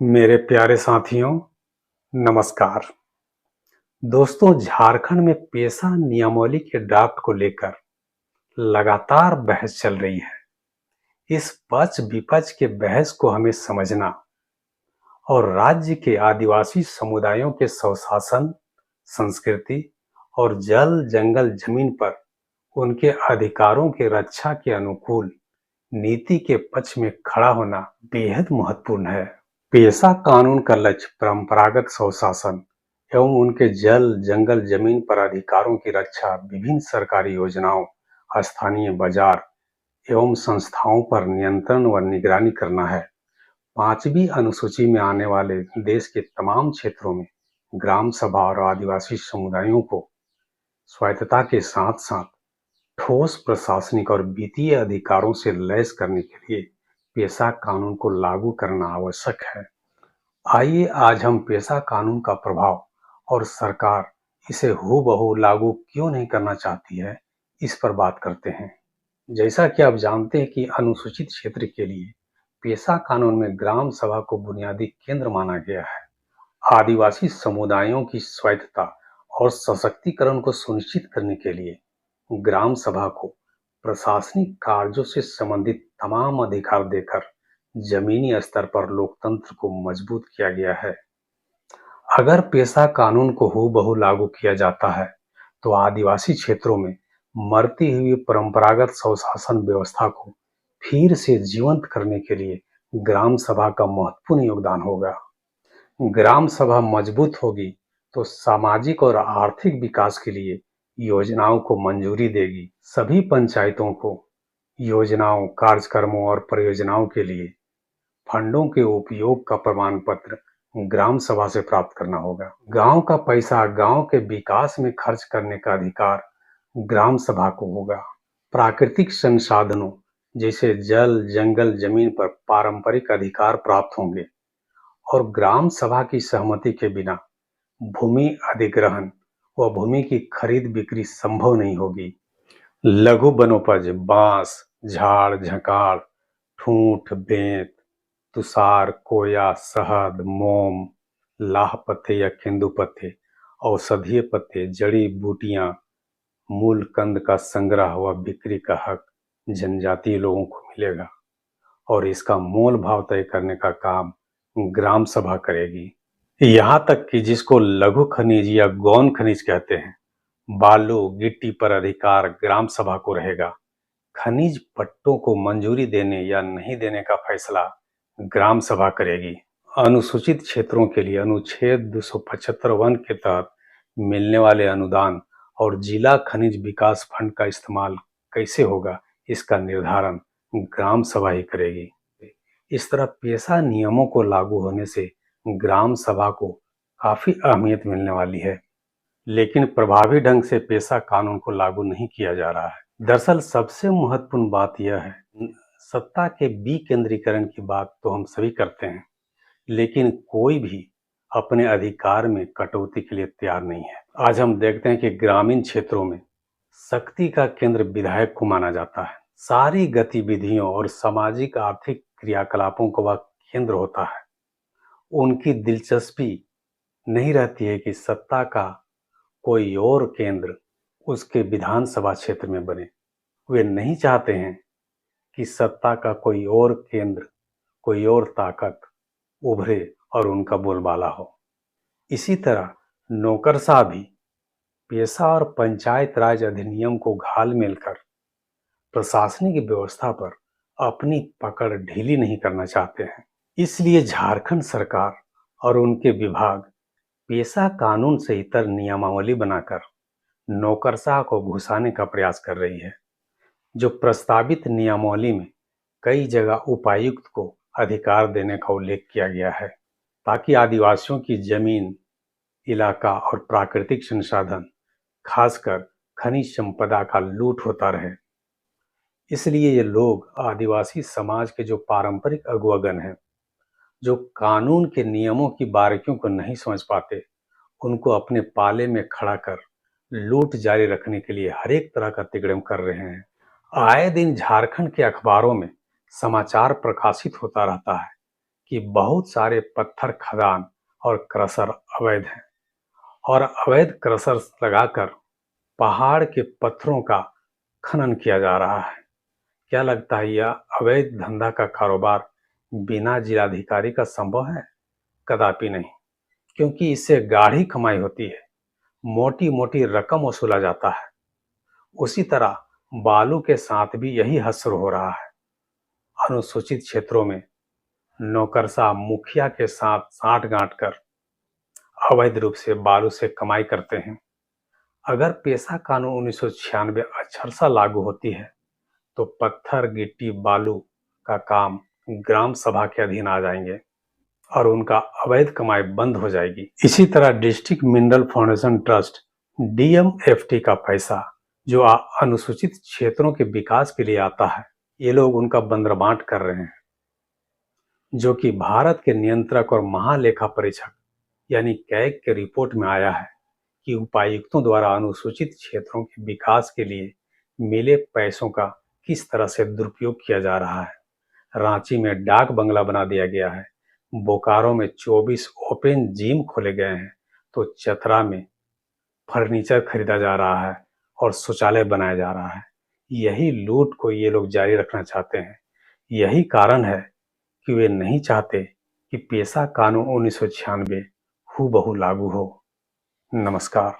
मेरे प्यारे साथियों, नमस्कार। दोस्तों, झारखंड में पेशा नियमावली के ड्राफ्ट को लेकर लगातार बहस चल रही है। इस पक्ष विपक्ष के बहस को हमें समझना और राज्य के आदिवासी समुदायों के स्वशासन, संस्कृति और जल, जंगल, जमीन पर उनके अधिकारों की रक्षा के अनुकूल नीति के पक्ष में खड़ा होना बेहद महत्वपूर्ण है। पेशा कानून का लक्ष्य परंपरागत स्वशासन एवं उनके जल, जंगल, जमीन पर अधिकारों की रक्षा, विभिन्न सरकारी योजनाओं, स्थानीय बाजार एवं संस्थाओं पर नियंत्रण व निगरानी करना है। 5वीं अनुसूची में आने वाले देश के तमाम क्षेत्रों में ग्राम सभा और आदिवासी समुदायों को स्वायत्तता के साथ-साथ ठोस प्रशासनिक और वित्तीय अधिकारों से लैस करने के लिए पेशा कानून को लागू करना आवश्यक है। आइए आज हम पेशा कानून का प्रभाव और सरकार इसे हूबहू लागू क्यों नहीं करना चाहती है, इस पर बात करते हैं। जैसा कि आप जानते हैं कि अनुसूचित क्षेत्र के लिए पेशा कानून में ग्राम सभा को बुनियादी केंद्र माना गया है। आदिवासी समुदायों की स्वायत्तता और सशक्तिकरण को सुनिश्चित करने के लिए ग्राम सभा को प्रशासनिक कार्यों से संबंधित तमाम अधिकार देकर जमीनी स्तर पर लोकतंत्र को मजबूत किया गया है। अगर पेशा कानून को हूबहू लागू किया जाता है, तो आदिवासी क्षेत्रों में मरती हुई परंपरागत स्वशासन व्यवस्था को फिर से जीवंत करने के लिए ग्राम सभा का महत्वपूर्ण योगदान होगा। ग्राम सभा मजबूत होगी तो सामाजिक और आर्थिक विकास के लिए योजनाओं को मंजूरी देगी। सभी पंचायतों को योजनाओं, कार्यक्रमों और परियोजनाओं के लिए फंडों के उपयोग का प्रमाण पत्र ग्राम सभा से प्राप्त करना होगा। गांव का पैसा गांव के विकास में खर्च करने का अधिकार ग्राम सभा को होगा। प्राकृतिक संसाधनों जैसे जल, जंगल, जमीन पर पारंपरिक अधिकार प्राप्त होंगे और ग्राम सभा की सहमति के बिना भूमि अधिग्रहण व भूमि की खरीद बिक्री संभव नहीं होगी। लघु वनोपज, बांस, झाड़ झंकार, ठूंठ, बेंत, तुषार, कोया, शहद, मोम, लाह पत्ते या केंदू पत्ते, औषधीय पत्ते, जड़ी बूटियां, मूल कंद का संग्रह व बिक्री का हक जनजातीय लोगों को मिलेगा और इसका मोल भाव तय करने का काम ग्राम सभा करेगी। यहाँ तक कि जिसको लघु खनिज या गौण खनिज कहते हैं, बालू, गिट्टी पर अधिकार ग्राम सभा को रहेगा। खनिज पट्टों को मंजूरी देने या नहीं देने का फैसला ग्राम सभा करेगी। अनुसूचित क्षेत्रों के लिए अनुच्छेद 275 के तहत मिलने वाले अनुदान और जिला खनिज विकास फंड का इस्तेमाल कैसे होगा, इसका निर्धारण ग्राम सभा ही करेगी। इस तरह पेशा नियमों को लागू होने से ग्राम सभा को काफी अहमियत मिलने वाली है, लेकिन प्रभावी ढंग से पेशा कानून को लागू नहीं किया जा रहा है। दरअसल सबसे महत्वपूर्ण बात यह है, सत्ता के विकेंद्रीकरण की बात तो हम सभी करते हैं, लेकिन कोई भी अपने अधिकार में कटौती के लिए तैयार नहीं है। आज हम देखते हैं कि ग्रामीण क्षेत्रों में शक्ति का केंद्र विधायक को माना जाता है। सारी गतिविधियों और सामाजिक आर्थिक क्रियाकलापों का वह केंद्र होता है। उनकी दिलचस्पी नहीं रहती है कि सत्ता का कोई और केंद्र उसके विधानसभा क्षेत्र में बने। वे नहीं चाहते हैं कि सत्ता का कोई और केंद्र, कोई और ताकत उभरे और उनका बोलबाला हो। इसी तरह नौकरशाह भी पेशा और पंचायत राज अधिनियम को घाल मेलकर प्रशासनिक व्यवस्था पर अपनी पकड़ ढीली नहीं करना चाहते हैं। इसलिए झारखंड सरकार और उनके विभाग पेशा कानून से इतर नियमावली बनाकर नौकरशाह को घुसाने का प्रयास कर रही है। जो प्रस्तावित नियमावली में कई जगह उपायुक्त को अधिकार देने का उल्लेख किया गया है, ताकि आदिवासियों की जमीन, इलाका और प्राकृतिक संसाधन, खासकर खनिज संपदा का लूट होता रहे। इसलिए ये लोग आदिवासी समाज के जो पारंपरिक अगुवागण हैं, जो कानून के नियमों की बारीकियों को नहीं समझ पाते, उनको अपने पाले में खड़ा कर लूट जारी रखने के लिए हर एक तरह का तिकड़म कर रहे हैं। आए दिन झारखंड के अखबारों में समाचार प्रकाशित होता रहता है कि बहुत सारे पत्थर खदान और क्रशर अवैध हैं और अवैध क्रशर्स लगाकर पहाड़ के पत्थरों का खनन किया जा रहा है। क्या लगता है, यह अवैध धंधा का कारोबार बिना जिलाधिकारी का संभव है? कदापि नहीं, क्योंकि इससे गाढ़ी कमाई होती है, मोटी मोटी रकम वसूला जाता है। उसी तरह बालू के साथ भी यही हश्र हो रहा है। अनुसूचित क्षेत्रों में नौकरशाह मुखिया के साथ साठ-गांठ कर अवैध रूप से बालू से कमाई करते हैं। अगर पेशा कानून 1996 अक्षरशः लागू होती है तो पत्थर, गिट्टी, बालू का काम ग्राम सभा के अधीन आ जाएंगे और उनका अवैध कमाई बंद हो जाएगी। इसी तरह district mineral foundation trust DMFT का पैसा जो अनुसूचित क्षेत्रों के विकास के लिए आता है, ये लोग उनका बंदरबांट कर रहे हैं, जो कि भारत के नियंत्रक और महालेखा परीक्षक यानी कैग के रिपोर्ट में आया है कि उपायुक्तों द्वारा अनुसूचित क्षेत्रों के विकास के लिए मिले पैसों का किस तरह से दुरुपयोग किया जा रहा है। रांची में डाक बंगला बना दिया गया है, बोकारो में 24 ओपन जिम खोले गए हैं, तो चतरा में फर्नीचर खरीदा जा रहा है और शौचालय बनाया जा रहा है। यही लूट को ये लोग जारी रखना चाहते हैं। यही कारण है कि वे नहीं चाहते कि पेशा कानून 1996 हूबहू लागू हो। नमस्कार।